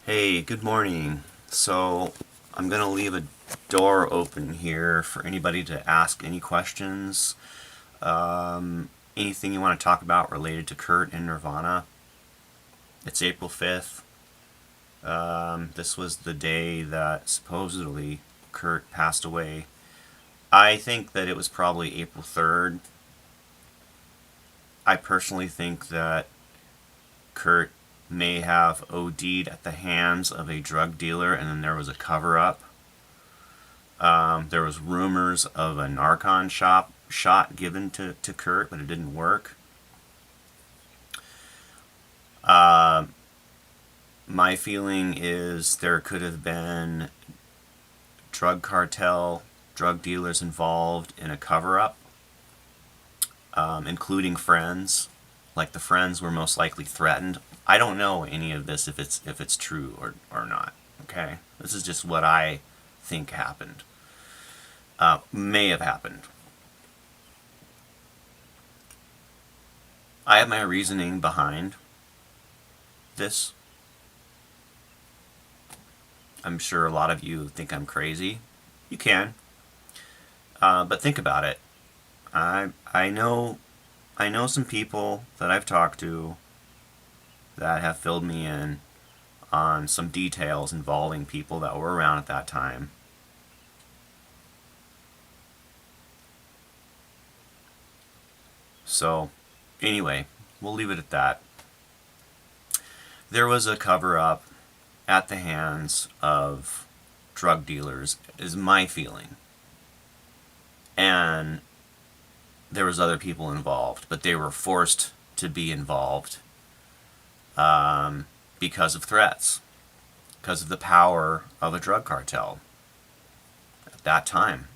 Hey, good morning. So, I'm going to leave a door open here for anybody to ask any questions, anything you want to talk about related to Kurt and Nirvana. It's April 5th. This was the day that supposedly Kurt passed away. I think that it was probably April 3rd. I personally think that Kurt may have OD'd at the hands of a drug dealer and then there was a cover up. There was rumors of a Narcan shot given to Kurt, but it didn't work. My feeling is there could have been drug cartel, drug dealers involved in a cover-up, including friends. Like the friends were most likely threatened. I don't know any of this if it's true or not. Okay, this is just what I think happened. May have happened. I have my reasoning behind this. I'm sure a lot of you think I'm crazy. You can, but think about it. I know some people that I've talked to that have filled me in on some details involving people that were around at that time. So, anyway, we'll leave it at that. There was a cover up at the hands of drug dealers, is my feeling. And there was other people involved, but they were forced to be involved because of threats, because of the power of a drug cartel at that time,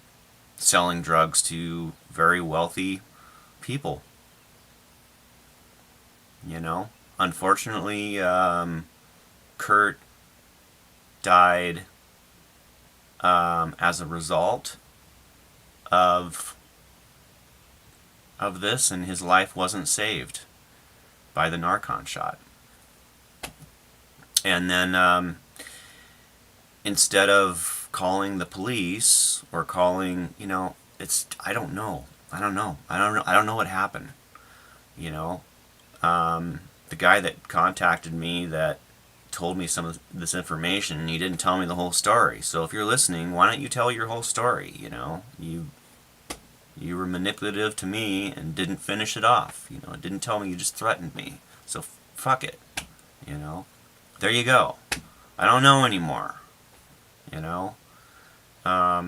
selling drugs to very wealthy people. Unfortunately, Kurt died as a result of this, and his life wasn't saved by the Narcan shot. And then instead of calling the police or calling, I don't know. I don't know. I don't know what happened. You know, the guy that contacted me that told me some of this information, he didn't tell me the whole story. So if you're listening, why don't you tell your whole story? You were manipulative to me and didn't finish it off. It didn't tell me, you just threatened me. So fuck it. There you go. I don't know anymore. You know. I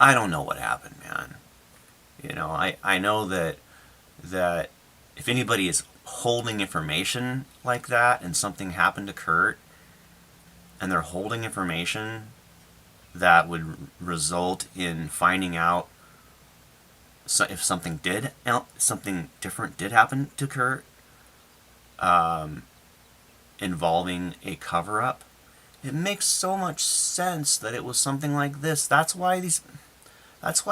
don't know what happened, man. I know that if anybody is holding information like that and something happened to Kurt and they're holding information that would result in finding out if something different did happen to Kurt, involving a cover-up, it makes so much sense that it was something like this. That's why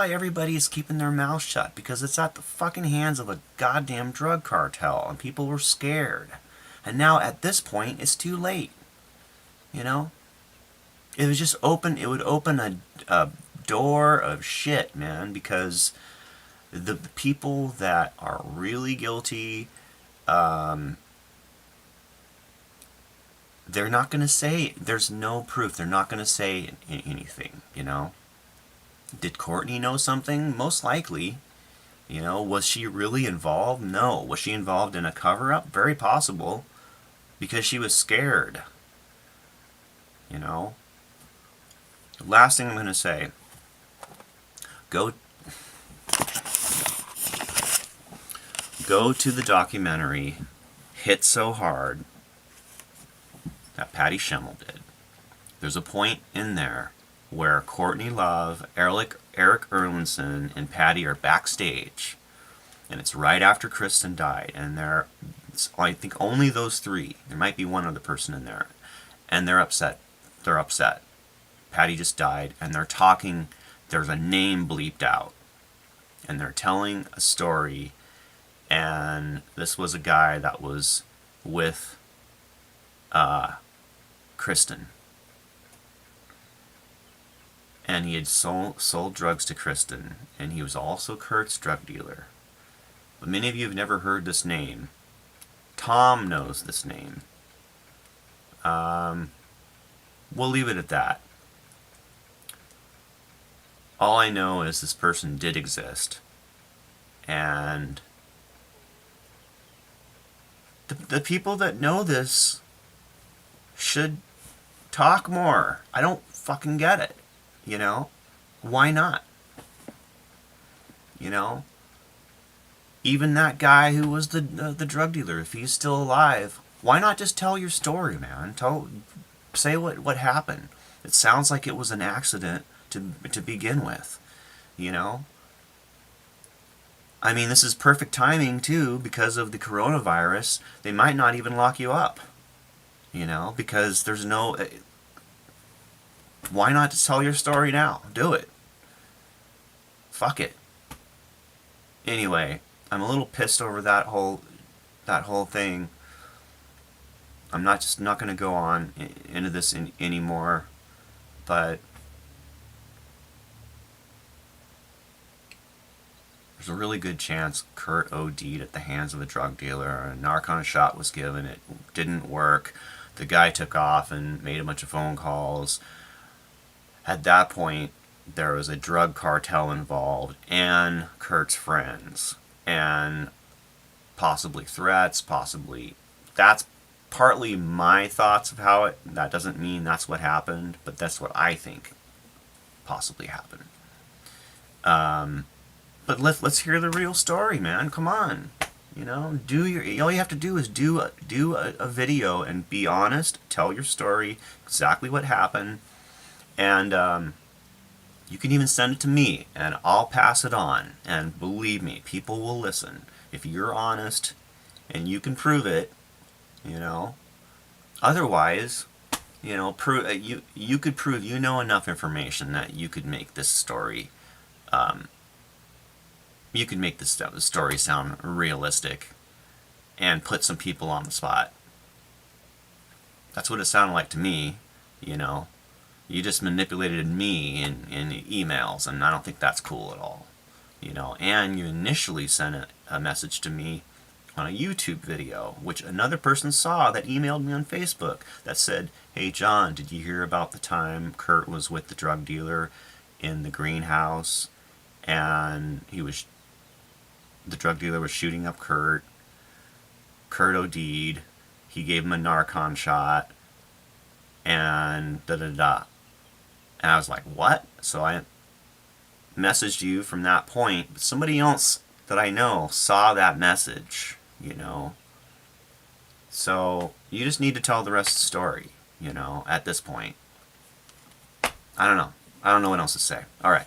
everybody is keeping their mouth shut, because it's at the fucking hands of a goddamn drug cartel, and people were scared. And now at this point, it's too late. It was just open. It would open a door of shit, man, because the people that are really guilty, they're not going to say, there's no proof. They're not going to say anything. Did Courtney know something? Most likely. Was she really involved? No. Was she involved in a cover-up? Very possible. Because she was scared. Last thing I'm going to say. Go to the documentary Hit So Hard that Patty Schemmel did. There's a point in there where Courtney Love, Eric Erlandson, and Patty are backstage, and it's right after Kristen died, and I think only those three. There might be one other person in there, and they're upset. They're upset. Patty just died, and they're talking. There's a name bleeped out, and they're telling a story And this was a guy that was with Kristen. And he had sold drugs to Kristen. And he was also Kurt's drug dealer. But many of you have never heard this name. Tom knows this name. We'll leave it at that. All I know is this person did exist. And the people that know this should talk more. I don't fucking get it. You know? Why not? You know? Even that guy who was the drug dealer, if he's still alive, why not just tell your story, man? Say what happened. It sounds like it was an accident to begin with, you know? I mean, this is perfect timing, too, because of the coronavirus. They might not even lock you up, you know, because there's no... Why not just tell your story now? Do it. Fuck it. Anyway, I'm a little pissed over that whole thing. I'm not going to go on into this anymore, but there's a really good chance Kurt OD'd at the hands of a drug dealer. A Narcan shot was given. It didn't work. The guy took off and made a bunch of phone calls. At that point, there was a drug cartel involved and Kurt's friends. And possibly threats, possibly... That's partly my thoughts of how it... That doesn't mean that's what happened, but that's what I think possibly happened. But let's hear the real story, man. Come on. You know, all you have to do is do a video and be honest, tell your story, exactly what happened, and you can even send it to me, and I'll pass it on. And believe me, people will listen. If you're honest, and you can prove it, you know. Otherwise, you know, you could prove you know enough information that you could make this story, you could make this story sound realistic, and put some people on the spot. That's what it sounded like to me, you know. You just manipulated me in emails, and I don't think that's cool at all. You know, and you initially sent a message to me on a YouTube video, which another person saw that emailed me on Facebook that said, "Hey John, did you hear about the time Kurt was with the drug dealer in the greenhouse, and the drug dealer was shooting up Kurt. Kurt OD'd. He gave him a Narcan shot, and da-da-da." And I was like, what? So I messaged you from that point, but somebody else that I know saw that message, you know. So you just need to tell the rest of the story, you know, at this point. I don't know. I don't know what else to say. All right.